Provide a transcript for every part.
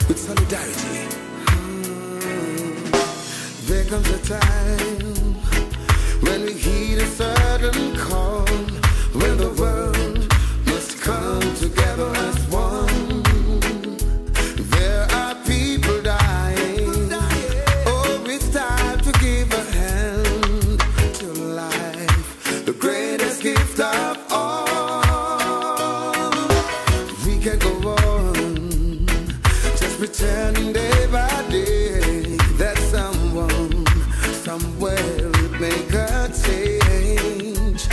with solidarity. There comes a time when we heed a certain call, when the world must come together as one. There are people dying. Oh, it's time to give a hand to life, the greatest gift of all. We can go on just pretending day by day that someone somewhere would make a change.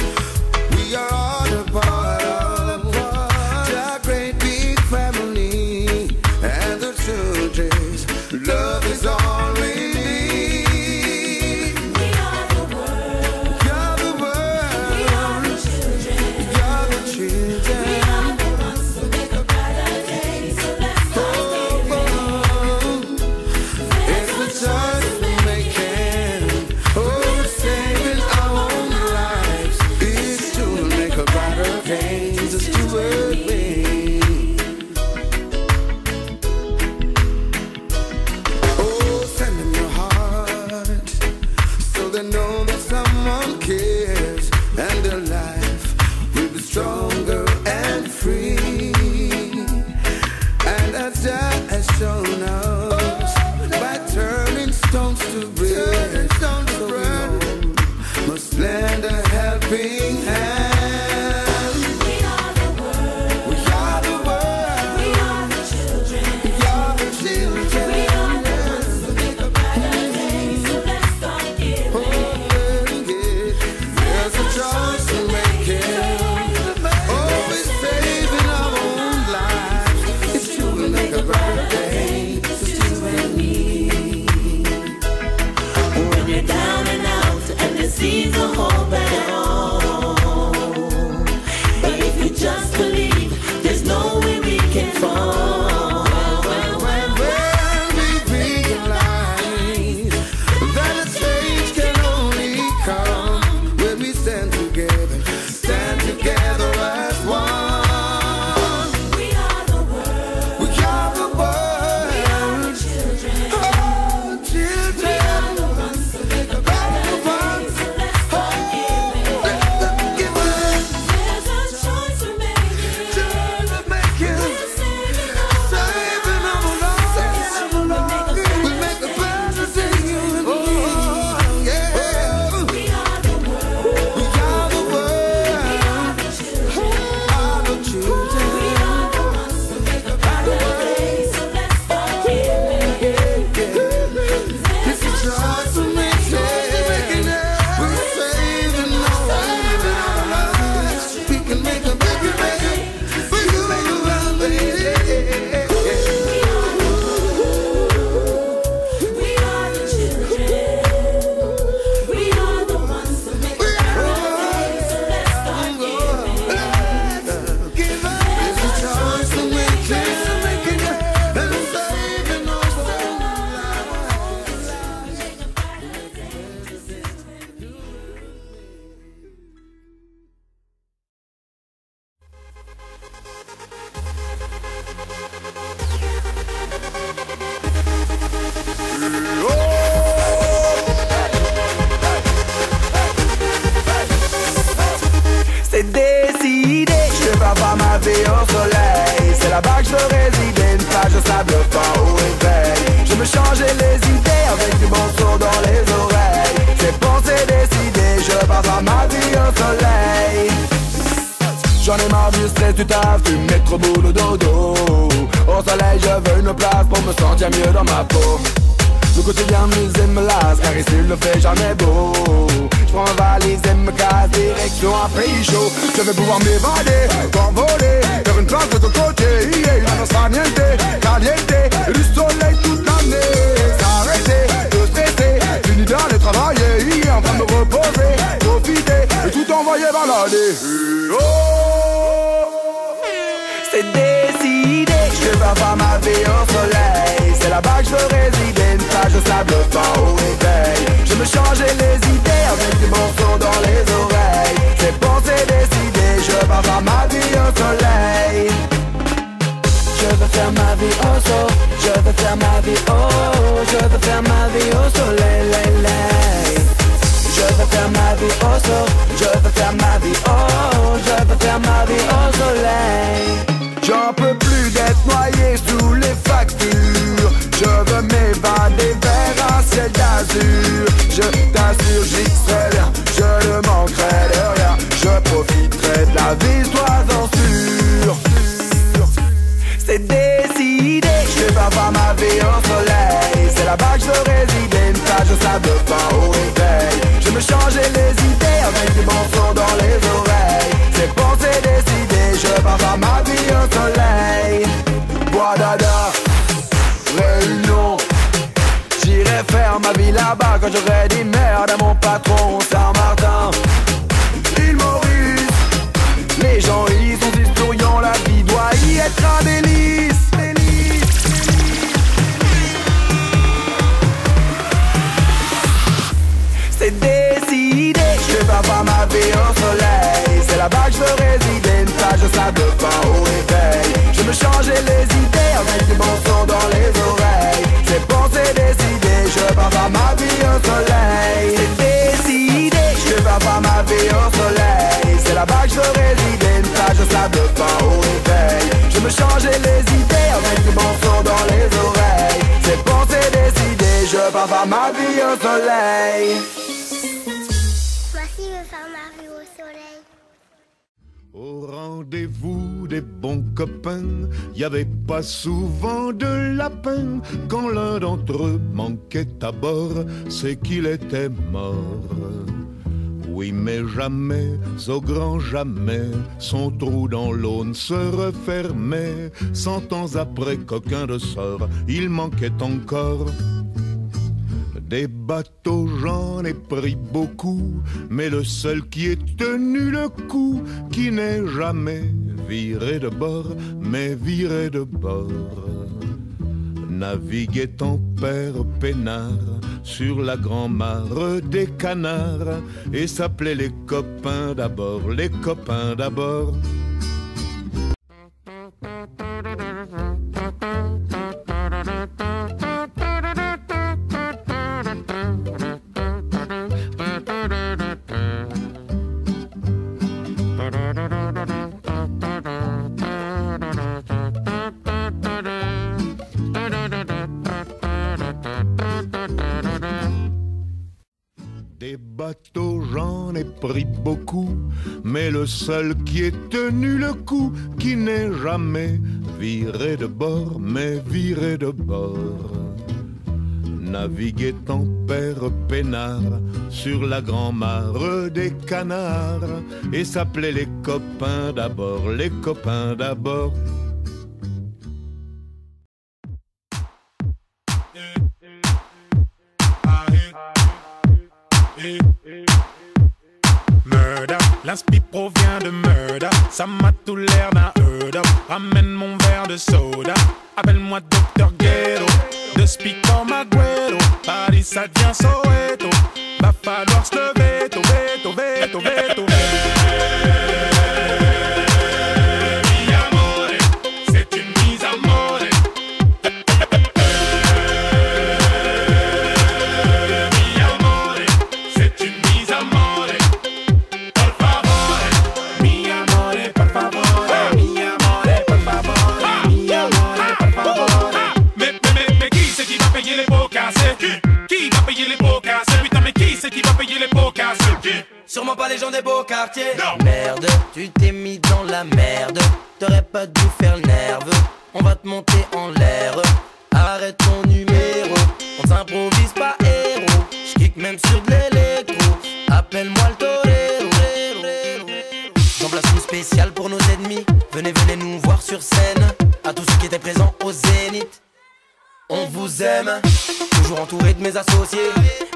We are all a part of the great big family, and the children's love is all we need. We are the world. You're the world. We are the children. You're the children. We are the ones who make a brighter day. So let's start giving. It's the choice we're making. Oh, saving our own lives. It's to make a brighter day. Just do it with. Oh, send them your heart so they know that someone cares, and their life will be stronger and free. And as Jah has shown us by turning stones to bread, so we all must lend a helping hand. We are the world. We are the world. We are the children. We are the children. We are the ones who make a brighter day. So let's start giving. There's a choice we're making. Oh, we're saving our own lives. It's true, we'll make a brighter day. Just you and me. When you're down and out and there seems no hope at all, but if you just believe, there's no way we can fall. When we realize that a change can only come when we stand together as one. We are the world. We are the We are the world. children. Oh, We children. are the ones who make a brighter day. So let's start giving. Give us There's a choice we're making. children to make it. We're saving our Saving our lives. We make a better day, you and me. Oh, yeah. We are the world. We are the We world. are the children. All the children. We are the ones who make a brighter day. So let's start giving. It's a choice we're making. We're saving our lives. We can make a better day for you and me. We are the children. We are the ones who make a brighter day. So let's start giving. It's a choice we're making. And we're saving our C'est décidé, je vais avoir ma vie au soleil. C'est là-bas que je veux résider, une plage de sable fin au réveil. Je me changer les idées avec du bon son dans les oreilles. C'est bon, c'est décidé, je vais avoir ma vie au soleil. J'en ai marre du stress du taf, du métro boulot dodo. Au soleil je veux une place pour me sentir mieux dans ma peau. Le quotidien musée me lasse, car ici il ne fait jamais beau. Je prends ma valise et me casse, direction un pays chaud. Je vais pouvoir m'évader, m'envoler, faire une place de ton côté. La nostra niente, caliente, du soleil toute l'année. S'arrêter, de stresser, fini d'aller travailler. En train de me reposer, profiter, et tout envoyer balader. C'est décidé, je vais avoir ma vie au soleil. C'est là-bas que je veux résider, une plage de sable fin au réveil. Je me changer les idées avec du bon son dans les oreilles. C'est bon, c'est décidé, je vais avoir ma vie au soleil. Je veux faire ma vie au sol, je veux faire ma vie, oh, je veux faire ma vie au soleil, lay, lay. Je veux faire ma vie au soleil, je veux faire ma vie, oh, je veux faire ma vie au soleil. J'en peux plus d'être noyé sous les factures. Je veux m'évader vers un ciel d'azur. Je t'assure, j'y serai bien, je ne manquerai de rien. Je profiterai de la vie, sois-en sûr. C'est décidé, je vais pas faire ma vie au soleil. C'est là-bas que je veux résider, une plage de sable fin au réveil. Je me changer les idées avec du bon son dans les oreilles. C'est pensé, décidé, je vais pas faire ma vie au soleil. Guadada, Réunion, j'irai faire ma vie là-bas quand j'aurai dit merde à mon patron. Saint-Martin, île Maurice, les gens y sont historiants, la vie doit y être un délice. C'est décidé, je vais pas faire ma vie au soleil. C'est là-bas que je veux résider, une plage de sable fin au réveil. Je me changer les idées avec du bon son dans les oreilles. C'est pensé, décidé, je vais pas faire ma vie au soleil. C'est décidé, je vais pas faire ma vie au soleil. C'est là-bas que je veux résider, une plage de sable fin au réveil. Je me changer les idées avec du bon son dans les oreilles. C'est pensé, décidé, je vais pas faire ma vie au soleil. Voici veux faire ma vie au soleil. Au rendez-vous des bons copains, y avait pas souvent de la peine. Quand l'un d'entre eux manquait à bord, c'est qu'il était mort. Oui, mais jamais, au grand jamais, son trou dans l'eau ne se refermait. 100 ans après qu'aucun de sort, il manquait encore. Des bateaux, j'en ai pris beaucoup, mais le seul qui ait tenu le coup, qui n'est jamais viré de bord, mais viré de bord, naviguait en père peinard sur la grand-mare des canards, et s'appelait les copains d'abord, les copains d'abord. Des bateaux, j'en ai pris beaucoup, mais le seul qui ait tenu le coup, qui n'est jamais viré de bord, mais viré de bord, naviguait en père peinard sur la grand-mare des canards, et s'appelait les copains d'abord, les copains d'abord. Murder, l'inspi provient de murder. Ça m'a tout l'air d'un heard up. Ramène mon verre de soda. Appelle-moi Dr. Ghetto. De speak comme Agüero. Paris ça devient Soweto. Va falloir se lever, veto, veto, veto, veto. Mi amore, c'est une mise à mort. Mi amore, c'est une mise à mort. Por favore, mi amore, por favore. Mi amore, por favore. Mi amore, por favore. Mais qui c'est qui va payer les pots cassés? Qui va payer les pots cassés? Putain, mais qui c'est qui va payer les pots cassés? Sûrement pas les gens des beaux quartiers. Non. Merde, tu t'es mis dans la merde. T'aurais pas dû faire le nerveux. On va te monter en l'air. Arrête ton numéro. On s'improvise pas héros. J'kick même sur de l'électro. Appelle-moi le torero. J'en place une spéciale pour nos ennemis. Venez, venez nous voir sur scène. À tous ceux qui étaient présents au Zénith. On vous aime. Toujours entouré de mes associés.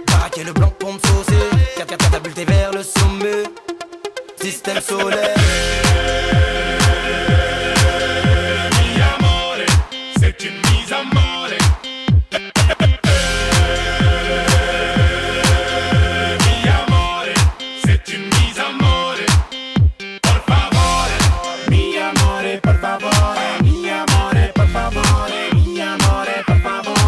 Baraquer le blanc pour me saucer. Catapulté vers le sommet. Système solaire. Mi amore, c'est une mise à mort. Mi amore, c'est une mise à mort. Por favore, mi amore, por favore. Mi amore, por favore. Mi amore, por favore.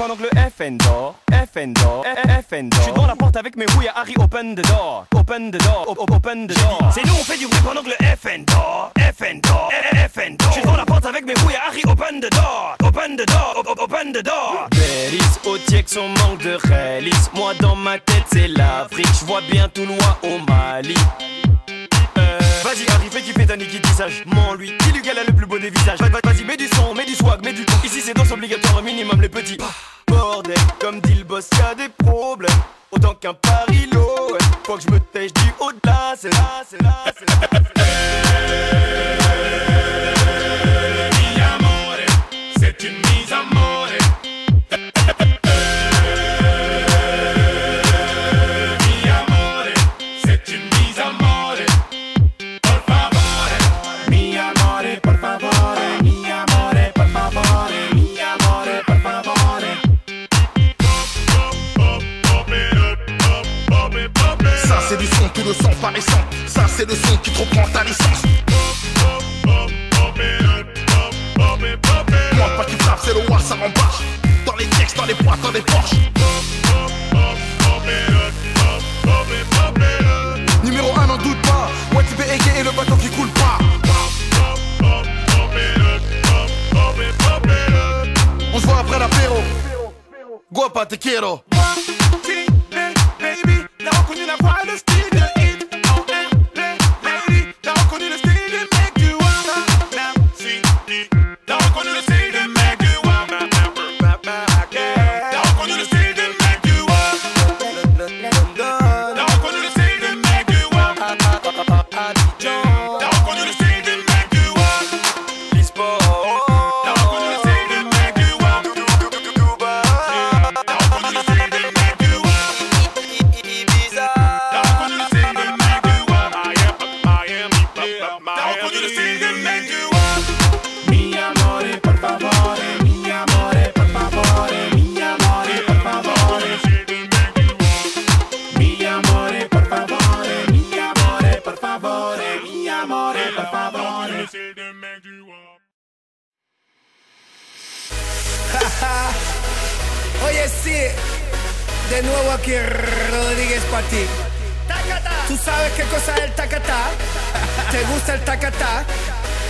pendant que le FN dort, FN dort, FN dort. Je suis devant la porte avec mes rouilles à Harry, open the door, open the door, open the door. C'est nous on fait du bruit pendant que le FN dort, FN dort, FN dort. Je suis devant la porte avec mes rouilles à Harry, open the door, open the door, open the door. Bélis, au tiex son manque de réalisme. Moi dans ma tête c'est l'Afrique, je vois bien tout loin au Mali. Vas-y Harry, fais kiffer ta Niki visage. Mens-lui, dis-lui qu'elle a le plus beau des visages. Vas-y, mets du son, mets du swag, mets du ton. Ici c'est danse obligatoire, au minimum les petits. Bordel, comme dit le boss, y'a des problèmes. Autant qu'un parilo, ouais. Faut que je me tèche du haut-delà, c'est là, c'est là, c'est là. Mi amore, c'est une mise à mort. Mi amore, c'est une mise à mort. Por favore, mi amore, por favore, mi amore, por favore, mi amore, por favore. Ça c'est du son, tout le sang paraissant. Ça c'est le son qui te reprend ta licence. Moi pas qui frappe, c'est le roi, ça rembarche. Dans les textes, dans les boîtes, dans les Porsche. Numéro 1, n'en doute pas. Ouais, tu peux égayer le bateau qui coule pas. On se voit après l'apéro. Guapa, te quiero. Baby, t'as reconnu la voix, le style de hit. Oh, lady, t'as reconnu le style de mec du wanna. T'as reconnu le style de mec du wanna. T'as reconnu le style de mec du wanna. T'as reconnu le style de mec du wanna. T'as reconnu le style de mec du wanna. L'e-sport. T'as reconnu le style de mec du wanna. T'as reconnu le style de mec du wanna. Ibiza. T'as reconnu le style de mec du wanna. T'as reconnu le style de mec du wanna. Mi amore, por favore, mi amore, por favore, mi amore, por favore. Mi amore, por favore, mi amore, por favore, mi amore, por favore. Oye, sí, de nuevo aquí Rodríguez para ti. ¿Tú sabes qué cosa es el tacatá? ¿Te gusta el tacatá?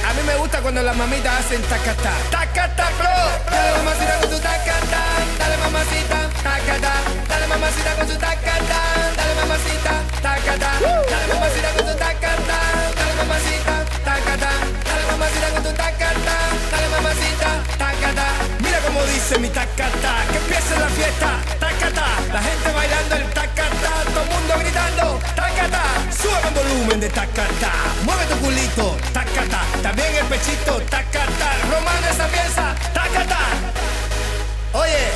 A mí me gusta cuando las mamitas hacen tacatá. Tacatá, bro. Dale mamacita con tu tacatá. Dale mamacita, tacatá. Dale mamacita con tu tacatá. Dale mamacita, tacatá. Dale mamacita con tu tacatá. Dale mamacita, tacatá. Dale mamacita con tu tacatá. Dale mamacita, tacatá. Mira cómo dice mi tacatá. Que empiece la fiesta, tacatá. La gente bailando el tacatá. Todo el mundo gritando, tacatá. Sube el volumen de tacatá. Mueve tu culito, tacatá. También el pechito, tacatá. Romano esa pieza, tacatá. Oye,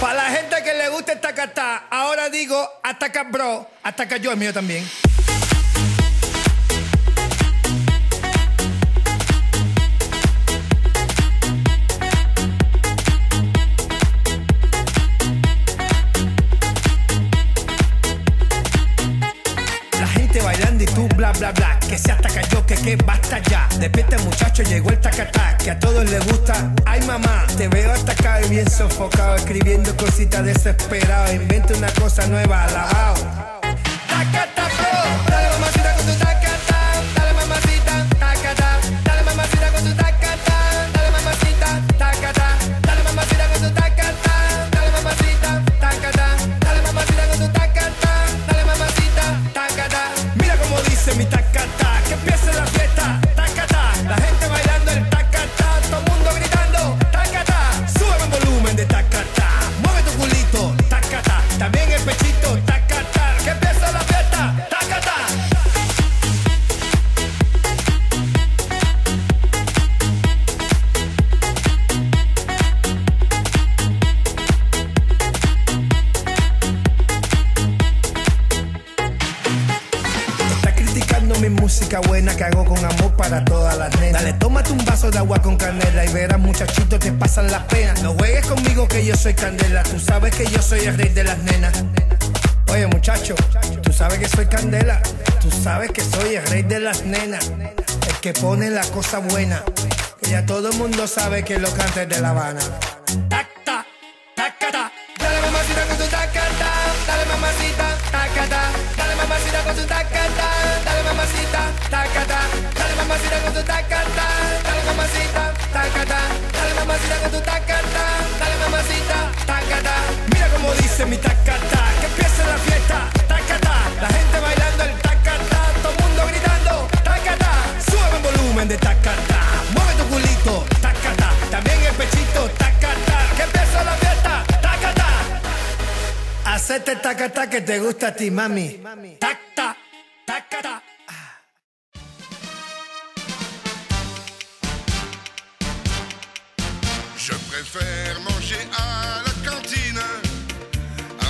para la gente que le gusta el tacatá, ahora digo ataca bro, ataca yo, es mío también. Bailando y tú bla bla bla, que se ataca yo, que basta ya. Despierta muchacho, llegó el tacatá, que a todos les gusta. Ay mamá, te veo atacado y bien sofocado, escribiendo cositas desesperado. Inventa una cosa nueva, alabao. Tacatá bro, dale mamacita con tu tacatá. Dale mamacita, tacatá. Dale mamacita con tu tacatá. Dale mamacita, tacatá. Dale mamacita con tu tacatá. Dale mamacita, tacatá. Dale mamacita con tu tacatá. Dale mamacita, tacatá. Mira como dice mi tacatá, que empiece la fiesta, tacatá. La gente bailando el tacatá, todo el mundo gritando, tacatá. Sube el volumen de tacatá, mueve tu culito, tacatá. También el pechito, tacatá. Que empiece la fiesta, tacatá. Mi música buena que hago con amor para todas las nenas. Dale, tómate un vaso de agua con canela y verás muchachitos te pasan las penas. No juegues conmigo que yo soy candela, tú sabes que yo soy el rey de las nenas. Oye muchacho, tú sabes que soy candela, tú sabes que soy el rey de las nenas. El que pone la cosa buena, que ya todo el mundo sabe que lo canta es de La Habana. Tacta, volumen de tacata. Mueve tu culito, tacata. También el pechito, tacata. Que empieza la fiesta, tacata. Hacete tacata que te gusta a ti, mami. Tacta, tacata. Je préfère manger à la cantine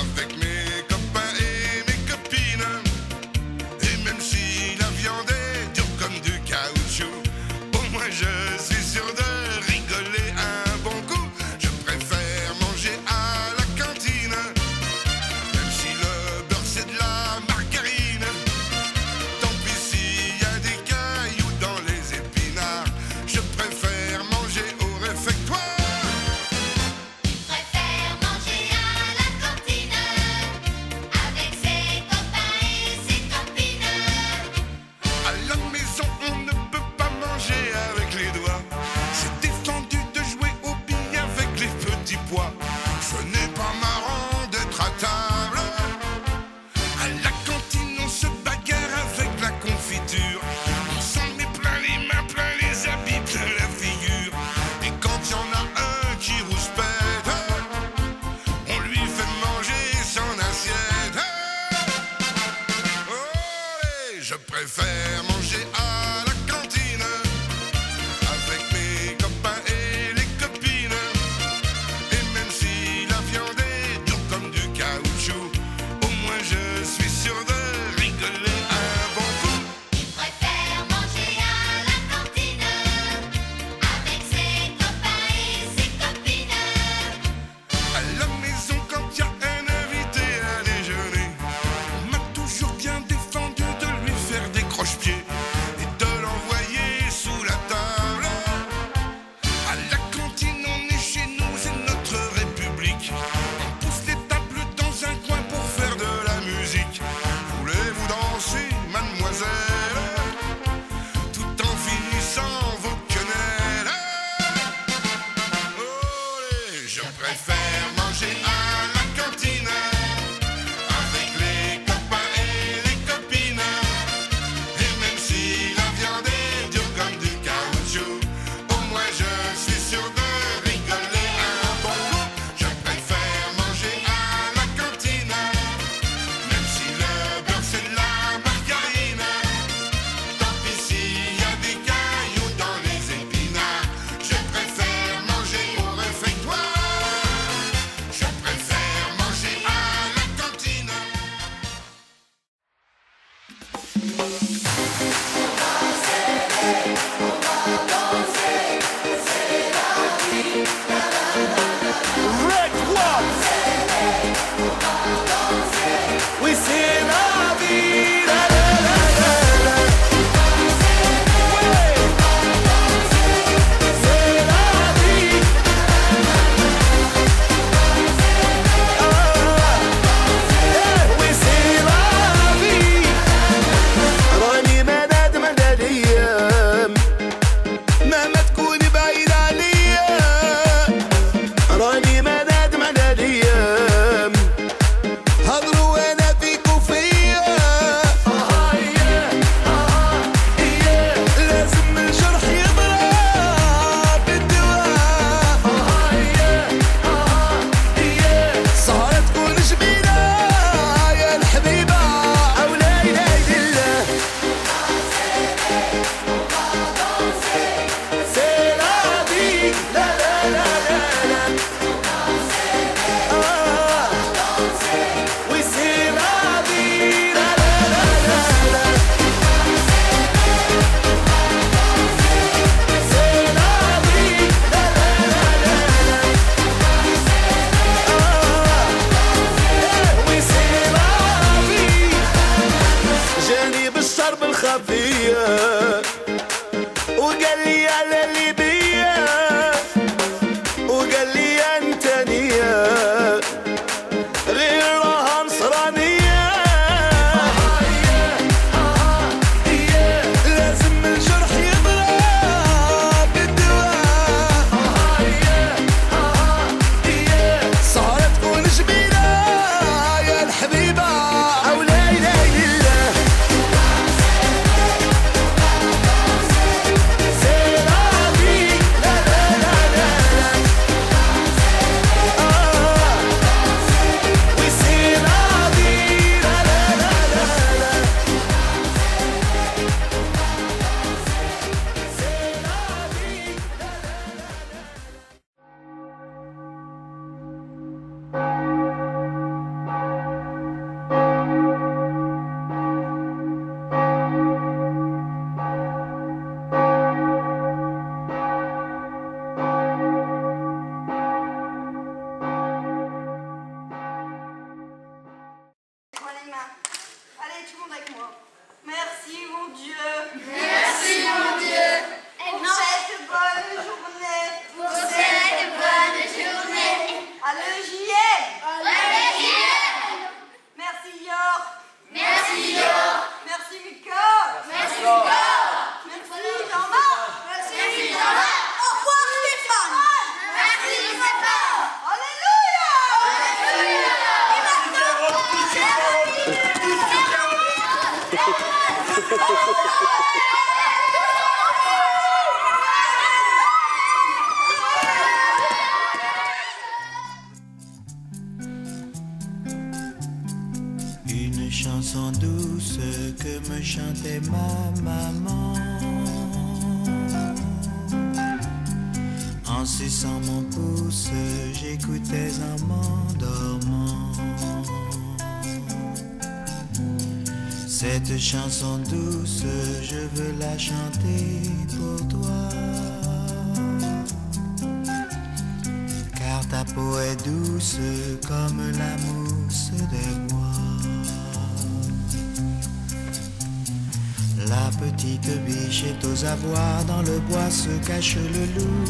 avec mes copains et mes copines. Et même si la viande est dure comme du caoutchouc, au moins je suis sûr de rigoler un bon coup. Je préfère manger à la cantine, même si le beurre c'est de la margarine. Tant pis s'il y a des cailloux dans les épinards, je préfère manger au réfectoire. Ce n'est pas marrant d'être à table. À la cantine, on se bagarre avec la confiture. On s'en met plein les mains, plein les habits, plein la figure. Et quand il y en a un qui rouspète, on lui fait manger son assiette. Oh, et je préfère manger à la cantine avec mes copains et les copines. Au moins je suis sûr de rigoler un bon coup. Il préfère manger à la cantine avec ses copains et ses copines. À la maison quand il y a un invité à déjeuner, on m'a toujours bien défendu de lui faire des croche-pieds et de l'envoyer sous la table. À la cantine on est chez nous, c'est notre république. On pousse les tables dans un coin pour faire de la musique. Voulez-vous danser, mademoiselle, tout en finissant vos quenelles? Olé, je préfère manger à la cantine avec les copains et les copines. Et même si la viande est dure comme du caoutchouc, au moins je suis sûr de rigoler un bon coup. Je préfère manger à la cantine, même si le beurre c'est de la margarine. Tant pis s'il y a des cailloux dans les épinards, je préfère manger au réfectoire. Je préfère manger à la cantine. Red One. Oui, c'est la vie. La, la, la, la, la. Ouais. C'est la vie. Oui, c'est la vie. راني ما ندم على الايام sans mon pouce, j'écoutais en m'endormant cette chanson douce, je veux la chanter pour toi. Car ta peau est douce comme la mousse des bois. La petite biche est aux abois, dans le bois se cache le loup.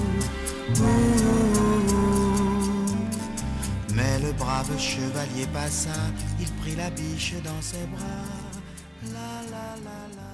Mais le brave chevalier passa, il prit la biche dans ses bras. La la la la.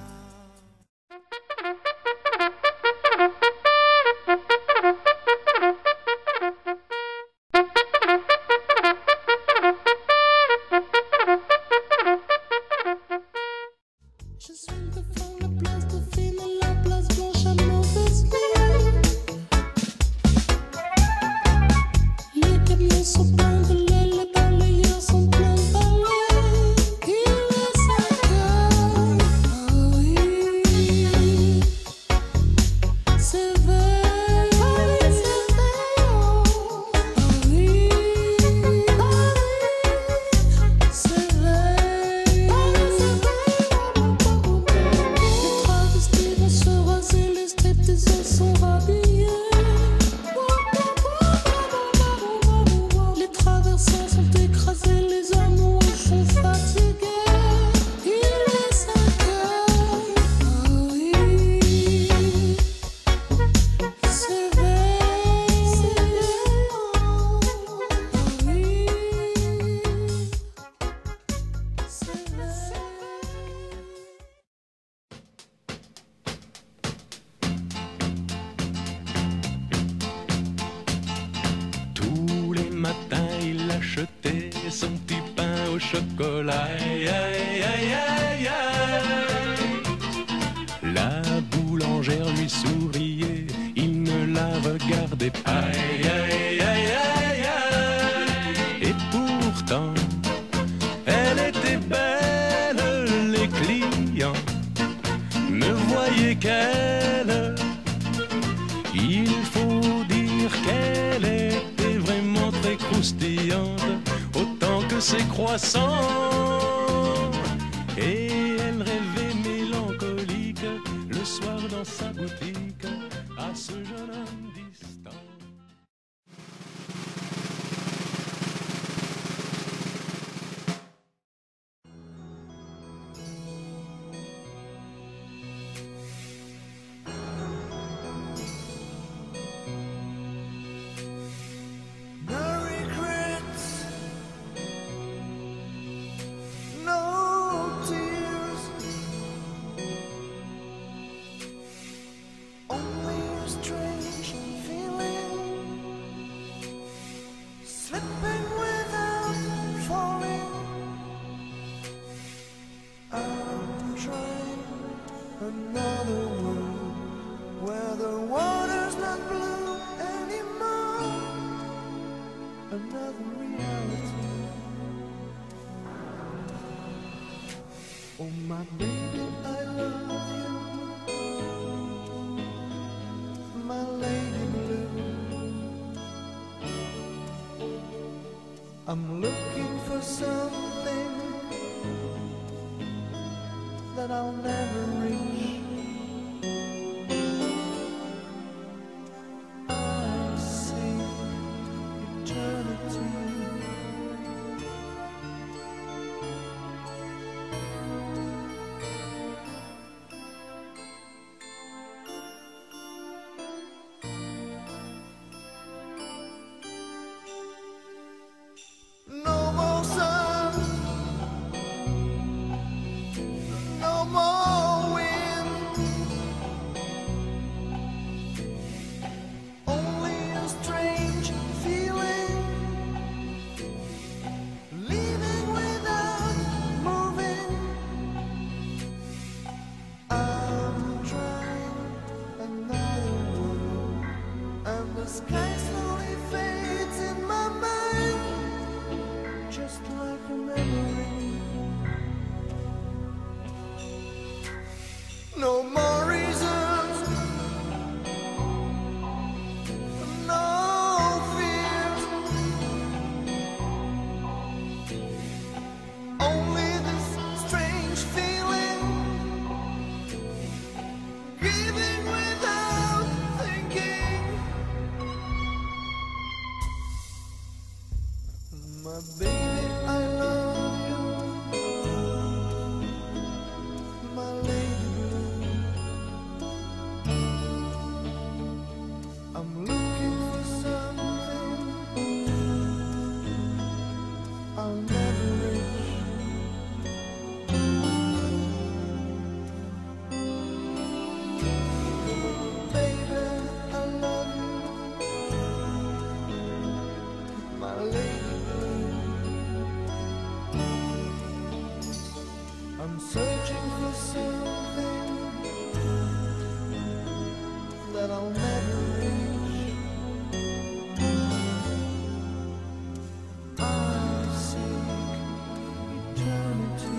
Son petit pain au chocolat. Aïe, aïe, aïe, aïe, aïe. La boulangère lui souriait, il ne la regardait pas. Aïe, aïe, aïe, aïe, aïe. Et pourtant, elle était belle, les clients ne voyaient qu'elle. Il faut dire qu'elle était vraiment très croustillante, autant que ses croissants. Et elle rêvait mélancolique le soir dans sa boutique à ce jeune homme distant. Another world where the water's not blue anymore. Another reality. Oh my baby, I love you, my lady blue. I'm looking for something that I'll never reach. I see eternity. No more sun, no more wind, only a strange feeling, leaving without moving. I'm trying another world, and the sky slowly fades in my mind, just like a memory. No more reasons, no for something that I'll never reach. I seek eternity.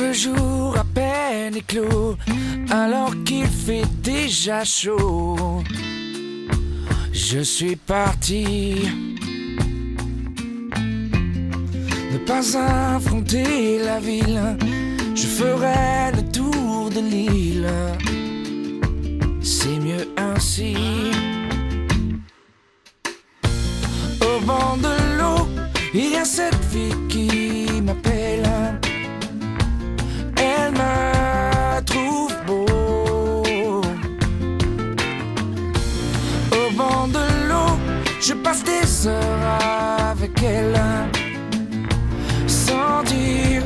Le jour à peine éclos, alors qu'il fait déjà chaud, je suis parti. Ne pas affronter la ville, je ferai le tour de l'île. C'est mieux ainsi. Au bord de l'eau, il y a cette fille qui m'appelle. Elle me trouve beau. Au bord de l'eau, je passe des heures avec elle, sans dire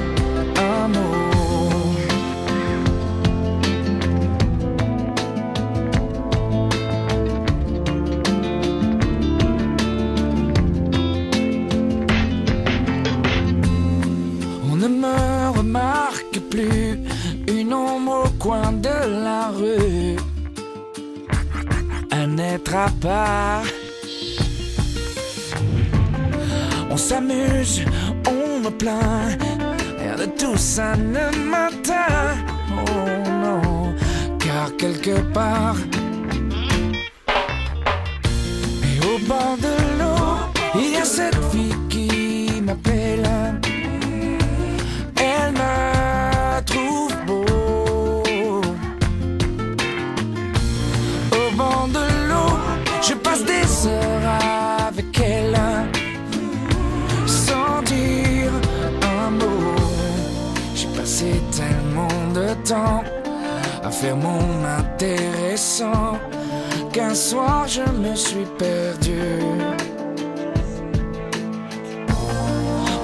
un mot. On ne me remarque plus, une ombre au coin de la rue, un être à part. On s'amuse, on me plaint, rien de tout ça ne m'atteint. Oh non, car quelque part, et au bord de l'eau, il y a cette fille qui m'appelle. Elle me trouve beau. Au bord de l'eau, je passe des heures avec elle, sans dire un mot. J'ai passé tellement de temps à faire mon intéressant qu'un soir je me suis perdu.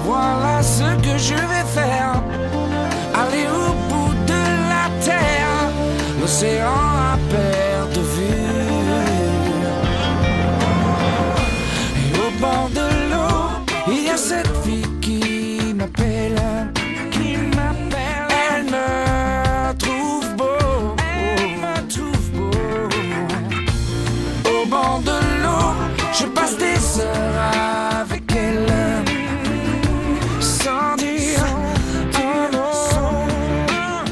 Voilà ce que je vais faire, aller au bout de la terre, l'océan à perte de vue. Et au bord de l'eau, il y a cette fille qui m'appelle, elle me trouve beau, elle me trouve beau. Au bord de l'eau, je passe des heures avec elle, sans dire un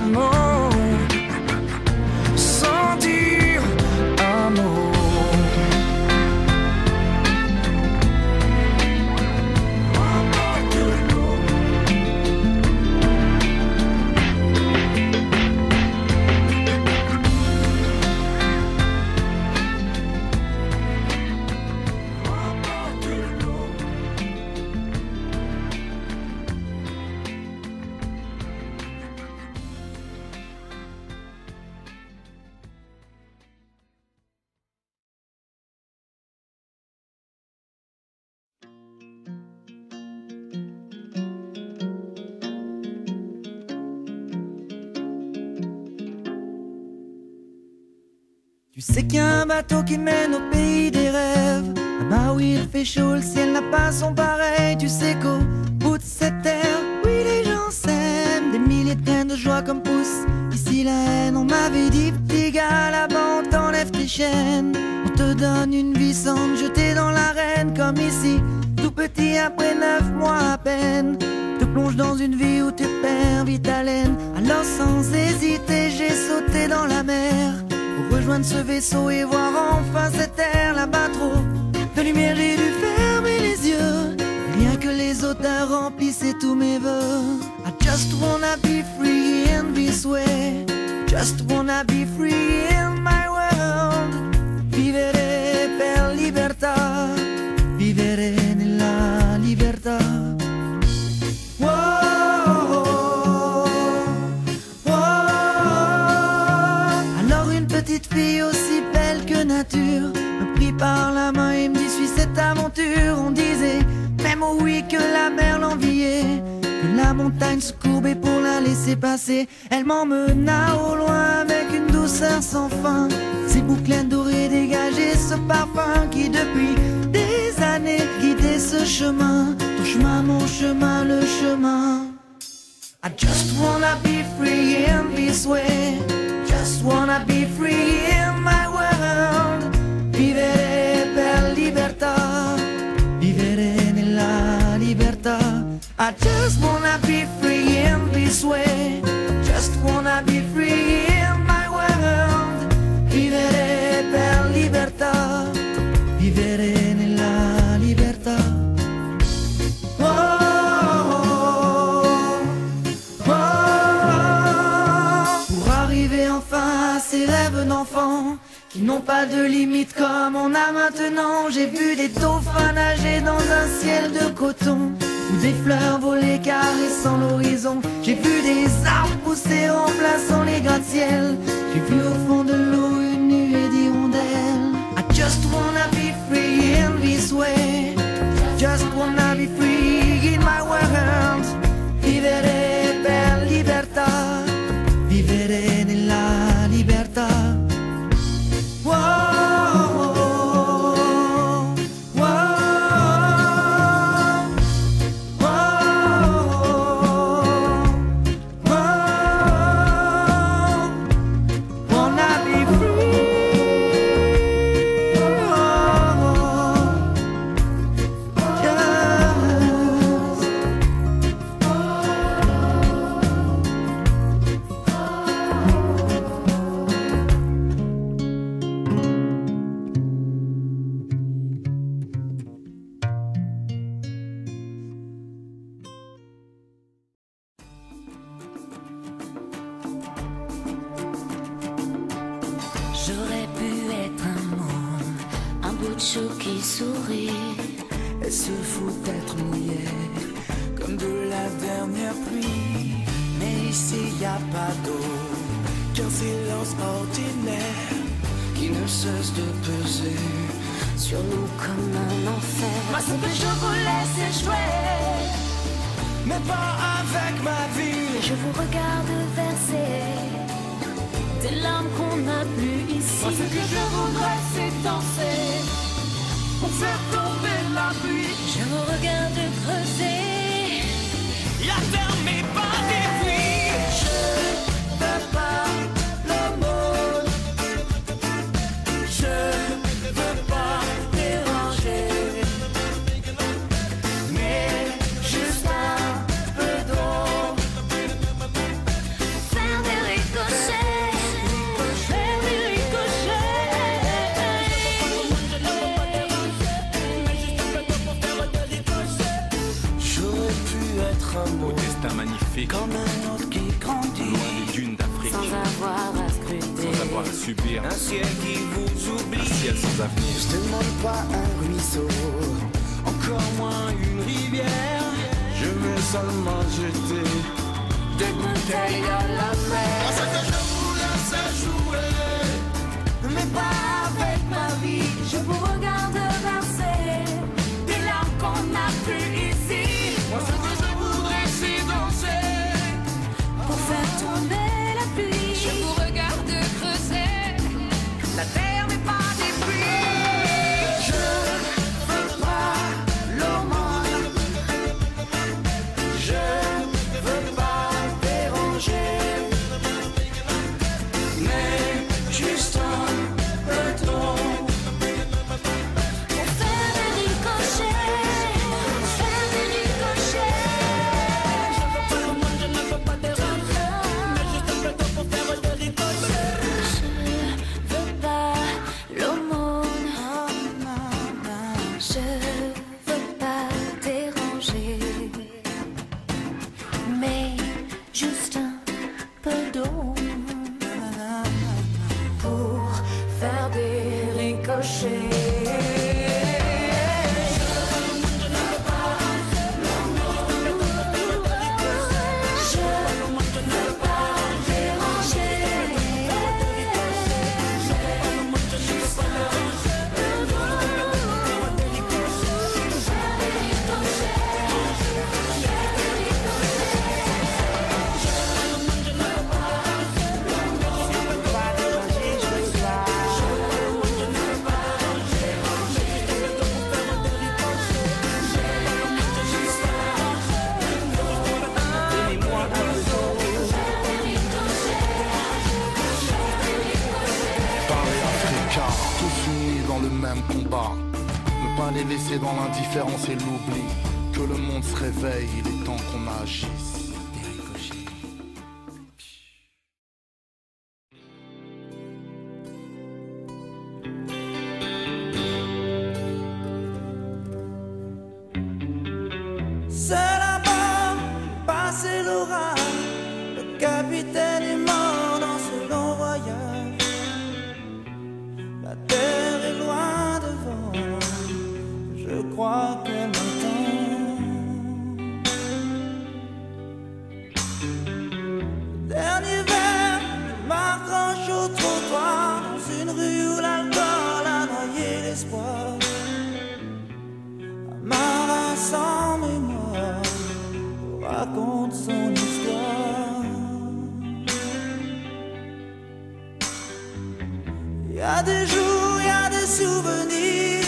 mot, sans dire un mot. Tu sais qu'il y a un bateau qui mène au pays des rêves, là-bas où il fait chaud, le ciel n'a pas son pareil. Tu sais qu'au bout de cette terre, oui les gens s'aiment, des milliers de graines de joie comme poussent ici la haine. On m'avait dit petit gars, là-bas on t'enlève tes chaînes, on te donne une vie sans te jeter dans l'arène. Comme ici, tout petit après 9 mois à peine, te plonge dans une vie où tu perds vite haleine. Alors sans hésiter j'ai sauté dans la mer pour rejoindre ce vaisseau et voir enfin cette terre là-bas. Trop de lumière, j'ai dû fermer les yeux, rien que les odeurs remplissaient tous mes vœux. I just wanna be free in this way, just wanna be free in my world. Vivere per libertà, vivere nella libertà. Petite fille aussi belle peine se courber pour la laisser passer. Elle m'emmena au loin avec une douceur sans fin. Ses boucles dorées dégageaient ce parfum qui depuis des années guidait ce chemin. Ton chemin, mon chemin, le chemin. I just wanna be free in this way. Just wanna be free in my world. Vivere per libertà. Vivere nella libertà. I just wanna be free in this way. Just wanna be free in my world. Vivere per libertà. Vivere nella libertà. Pour arriver enfin à ces rêves d'enfant qui n'ont pas de limite comme on a maintenant. J'ai vu des dauphins nager dans un ciel de coton, ou des fleurs voler caressant l'horizon. J'ai vu des arbres pousser remplaçant les gratte-ciel. J'ai vu au fond de l'eau une nuée d'hirondelles. I just wanna be free in this way. Just wanna be free in my world. Vivere per libertà. Vivere nella libertà. J'aurais pu être un mot, un bout de chou qui sourit. Elle se fout d'être mouillée comme de la dernière pluie. Mais ici y a pas d'eau qu'un silence ordinaire qui ne cesse de peser Sur nous comme un enfer. Moi ce que je voulais c'est jouer, mais pas avec ma vie. je vous regarde verser des larmes qu'on n'a plus ici. Moi ce que je voudrais c'est danser pour faire tomber la pluie. Je vous regarde creuser La terre mais pas des pluies. Je veux pas le monde, je veux pas déranger, mais juste un peu d'eau. faire des ricochets, faire des J'aurais pu être un mot Au destin magnifique, comme un autre qui grandit, loin des dunes d'Afrique, sans avoir à scruter. sans avoir à subir un ciel qui vous un oublie. ciel sans avenir. Je demande pas un ruisseau, encore moins une rivière. Je veux seulement jeter des bouteilles à la mer. Ce que je voulais c'est jouer, Mais pas avec ma vie. Je vous regarde verser des larmes qu'on n'a plus ici. Moi ce que je voudrais c'est danser Pour faire tomber la pluie. Je vous regarde creuser La terre mais pas des pluies. Je veux pas l'aumône, je veux pas déranger, mais juste un peu trop. Pour faire des ricochets, faire C'est dans l'indifférence et l'oubli que le monde se réveille, il est temps qu'on agisse. C'est là-bas, passé l'orage, le capitaine est mort dans ce long voyage. La terre est loin devant, je crois qu'elle m'attend. Le dernier verre, je m'accroche au trottoir, dans une rue où l'alcool a noyé l'espoir. Un marin sans mémoire raconte son histoire. Il y a des jours, il y a des souvenirs,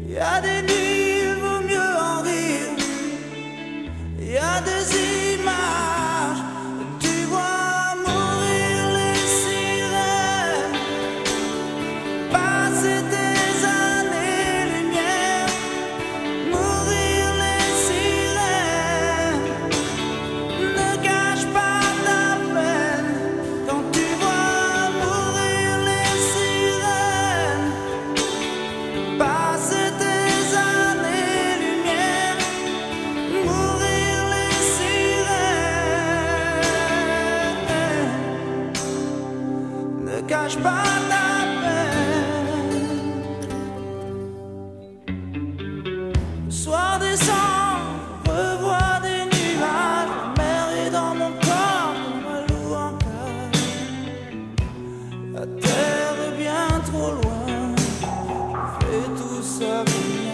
il y a des nuits, il vaut mieux en rire. Il y a des images, tu vois mourir les sirènes, passer des années-lumière, mourir les sirènes. Ne gâche pas ta peine quand tu vois mourir les sirènes, passer des années-lumière, mourir les sirènes. Ne gâche pas ta peine. Le soir descend, revois des nuages, la mer est dans mon corps comme un loup en cage. La terre est bien trop loin, je fais tout ça bien.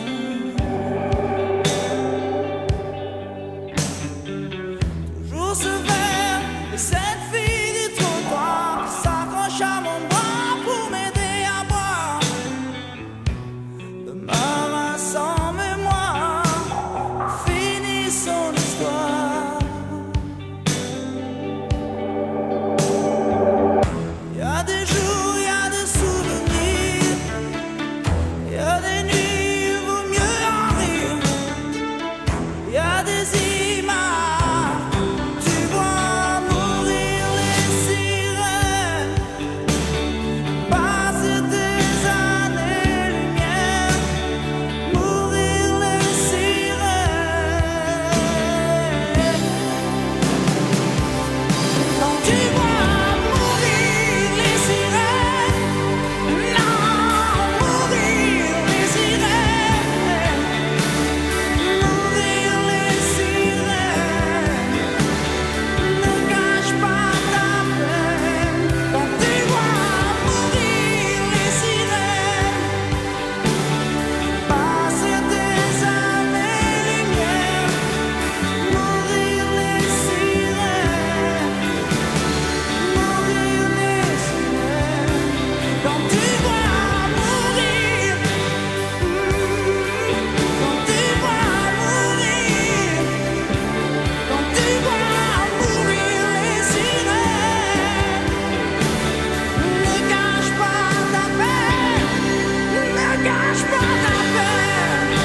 Toujours ce verre et cette fille du trottoir qui s'accroche à mon bras pour m'aider à boire. Le marin sans mémoire finit son histoire. Il y a des jours, il y a des souvenirs, il y a des nuits, il vaut mieux en rire. Il y a des images, tu vois mourir les sirènes, passer des années-lumière, mourir les sirènes. Quand tu vois mourir les sirènes, non, mourir les sirènes, mourir les sirènes. Ne gâche pas ta peine quand tu vois mourir les sirènes, passer des années-lumière, mourir les sirènes, mourir les sirènes. Quand tu vois mourir, quand tu vois mourir, quand tu vois mourir les sirènes, ne gâche pas ta peine, ne gâche pas ta peine.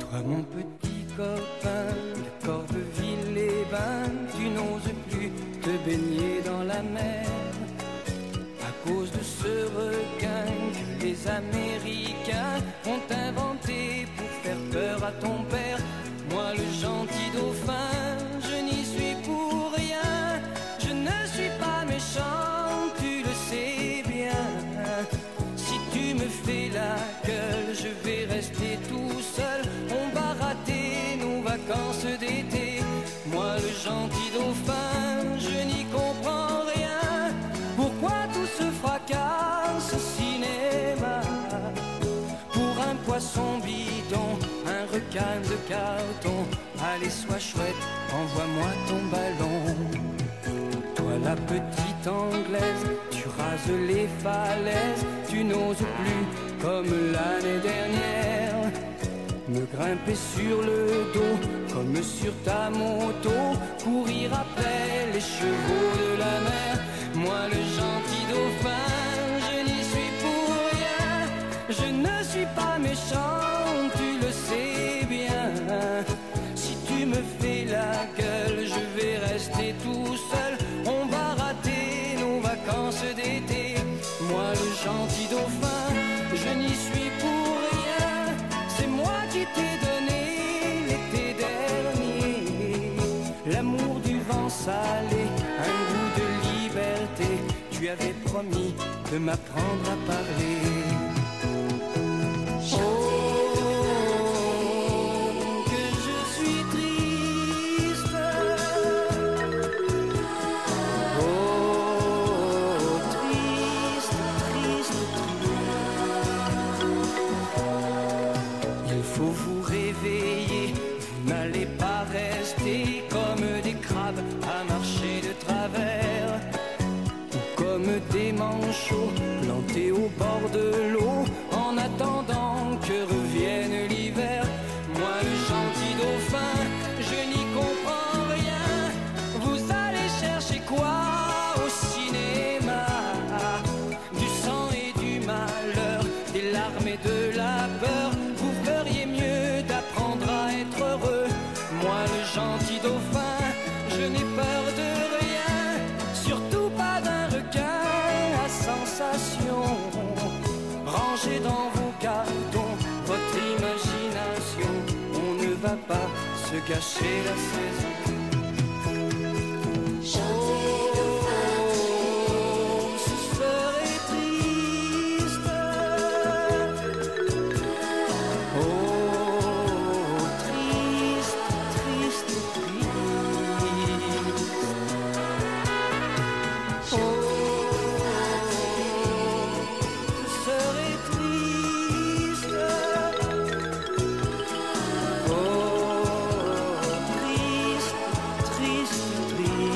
Toi mon petit copain de Corbeuville-les-Bains, tu n'oses plus te baigner dans la mer à cause de ce requin que les Américains ont inventé pour faire peur à ton père. Moi le gentil dauphin, je n'y suis pour rien, je ne suis pas méchant, tu le sais bien. Si tu me fais la gueule, je vais rester tout seul, on va rater nos vacances d'été. Moi le gentil dauphin, je n'y comprends rien, pourquoi tout ce fracas au cinéma? Pour un poisson bidon, un requin de carton, Allez, sois chouette, envoie-moi ton ballon. Toi la petite anglaise, tu rases les falaises, tu n'oses plus comme l'année dernière me grimper sur le dos comme sur ta moto, courir après les chevaux de la mer. Moi le gentil dauphin, je n'y suis pour rien. Je ne suis pas méchant, tu le sais bien. Si tu me fais la gueule, je vais rester tout seul. On va rater nos vacances d'été. Moi le gentil dauphin, je n'y suis pour rien. C'est moi qui t'ai donné l'été dernier l'amour du vent salé, un goût de liberté. Tu avais promis de m'apprendre à parler. Oh, que je suis triste. Oh, triste, triste, triste. Il faut vous réveiller, vous n'allez pas rester comme des crabes à marcher de travers, ou comme des manchots plantés au bord de l'eau en attendant que revienne l'hiver. Moi le gentil dauphin, je n'y comprends rien. Vous allez chercher quoi au cinéma? Du sang et du malheur, des larmes et de la peur. Vous feriez mieux d'apprendre à être heureux. Moi le gentil dauphin, je n'ai peur de rien, surtout pas d'un requin à sensation. Rangez dans vos cartons votre imagination, on ne va pas se gâcher la saison. Oh, ce serait triste. Oh, triste, triste, triste. Oh, ce serait triste. Oh, triste, triste, triste.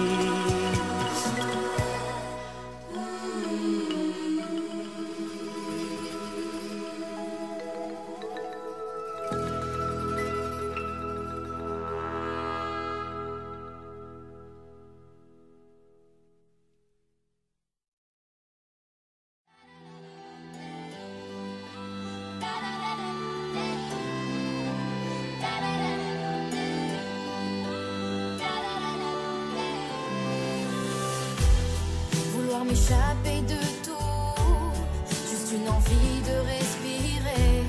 Vouloir m'échapper de tout, juste une envie de respirer.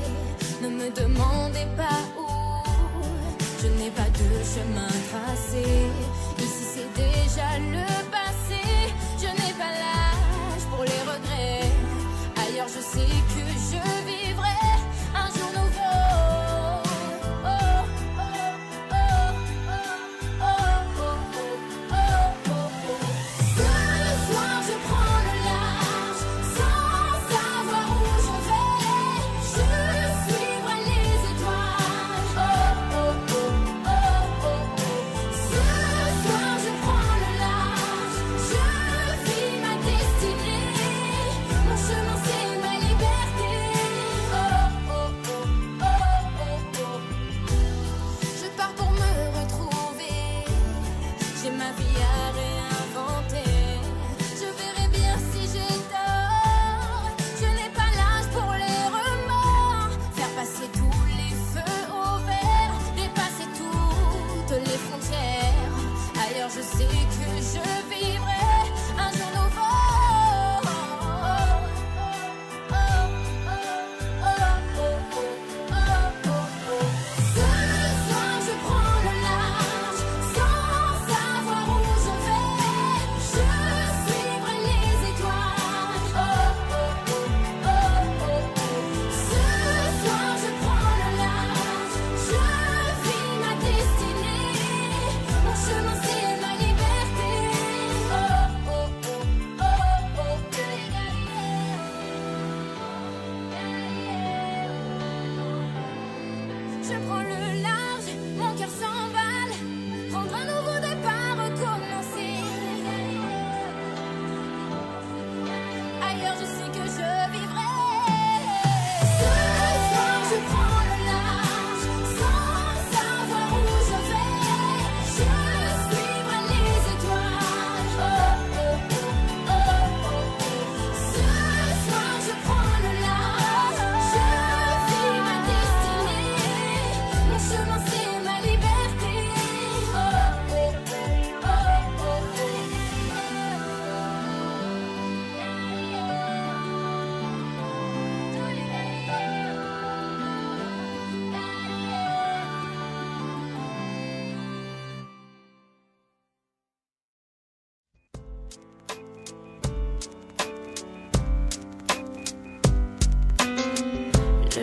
Ne me demandez pas où, je n'ai pas de chemin tracé. Ici c'est déjà le passé, je n'ai pas l'âge pour les regrets. Ailleurs je sais que je vivrai un jour nouveau. Oh, oh, oh, oh, oh, oh, oh, oh, oh. Ce soir je prends le large, sans savoir où je vais. Je suivrai les étoiles. Oh, oh, oh, oh, oh, oh. Ce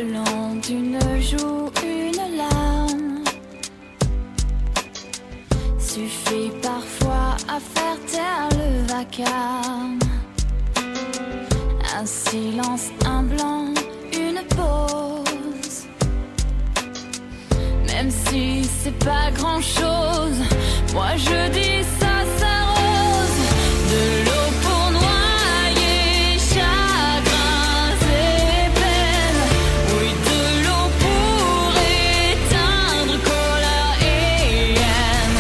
Le long d'une joue, une larme suffit parfois à faire taire le vacarme. Un silence, un blanc, une pause. Même si c'est pas grand chose, moi je dis ça s'arrose. De l'eau pour noyer chagrins et peines. Oui, de l'eau pour éteindre colère et haine.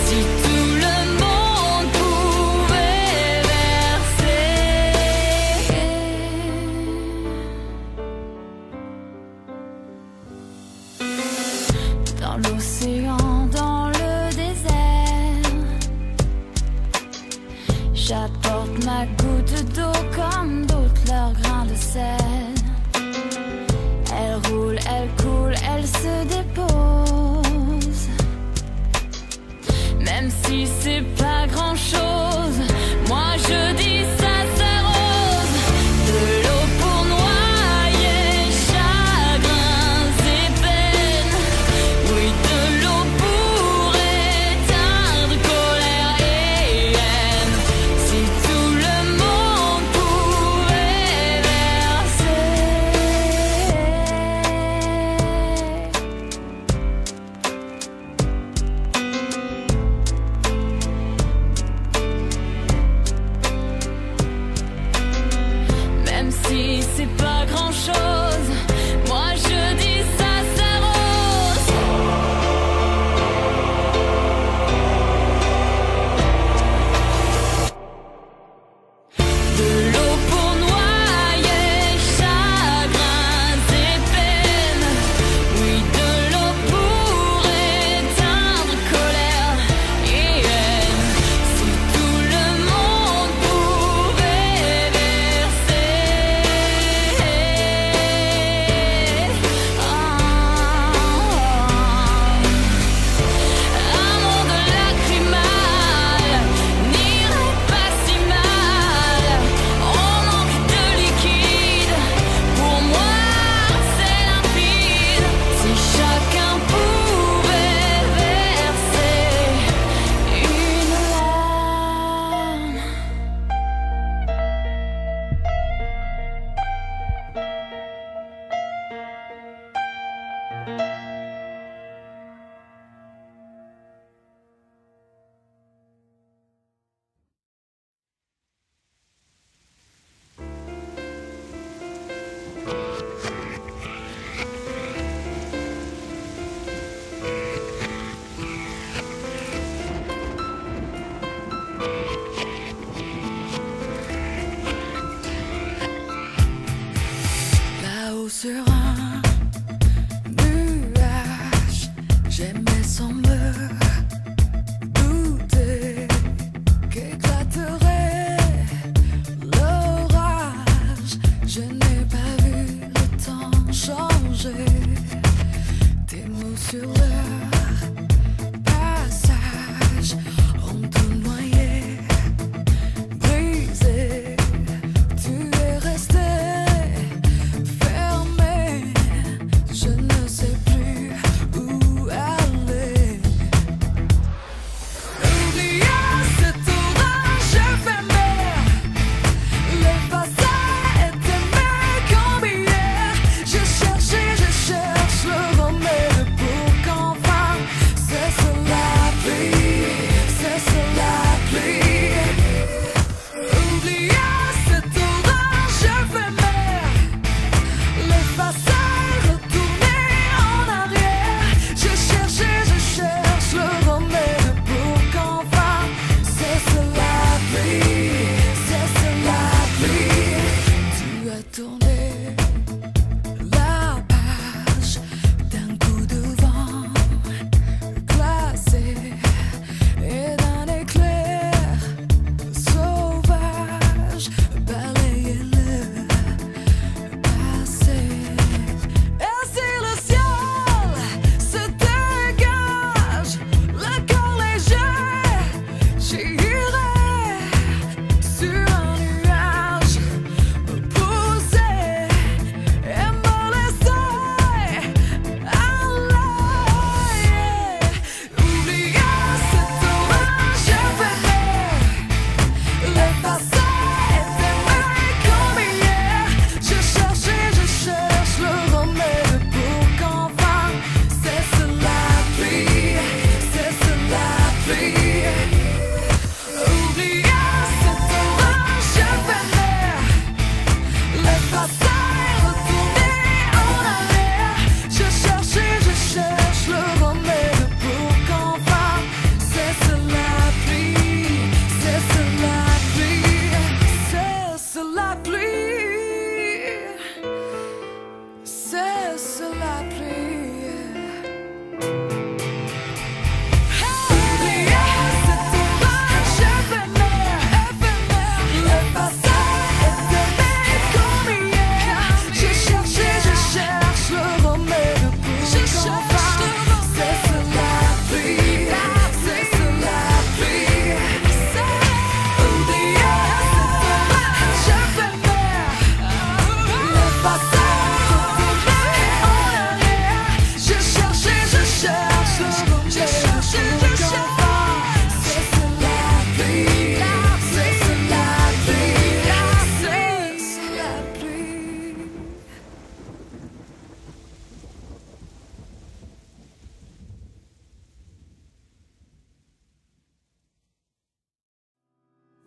Si tout le monde pouvait verser dans l'océan, dans le désert, j'apporte ma goutte d'eau comme d'autres leur grain de sel. Elle roule, elle coule, elle se dépose. Même si c'est pas grand chose, moi je dis ça s'arrose. De l'eau pour noyer chagrins et peines. Oui, de l'eau pour éteindre colère et haine. Si tout le monde pouvait verser. Même si c'est pas grand chose, moi je dis ça s'arrose. De l'eau pour noyer chagrins et peines. Oui, de l'eau pour éteindre colère et haine. Si tout le monde pouvait verser un monde lacrymal n'irait pas si mal. On manque de liquide, pour moi c'est limpide. Si chacun pouvait verser une larme. Là-haut sur un nuage, j'aimais sans me douter qu'éclaterait l'orage. Je n'ai pas vu le temps changer, tes mots sur leur passage ont tout noyé.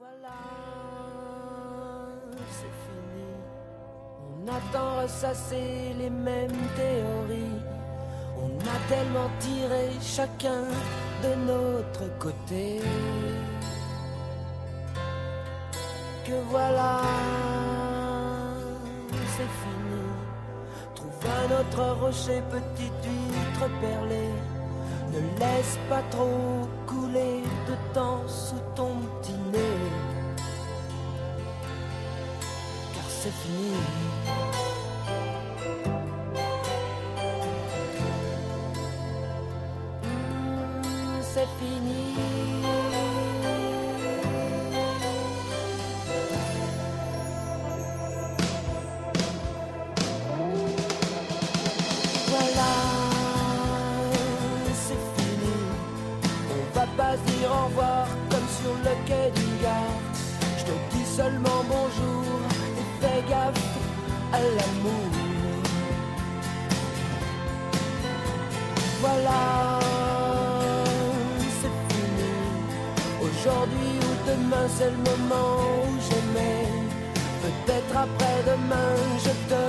Voilà, c'est fini. On attend ressasser les mêmes théories. On a tellement tiré chacun de notre côté que voilà, c'est fini. Trouve un autre rocher, petite huître perlée. Ne laisse pas trop couler de temps sous ton petit nez, car c'est fini. C'est fini. Voilà, c'est fini. On va pas se dire au revoir comme sur le quai d'une gare. Je te dis seulement bonjour et fais gaffe à l'amour. Voilà, aujourd'hui ou demain, c'est le moment où j'aimais. Peut-être après-demain, je te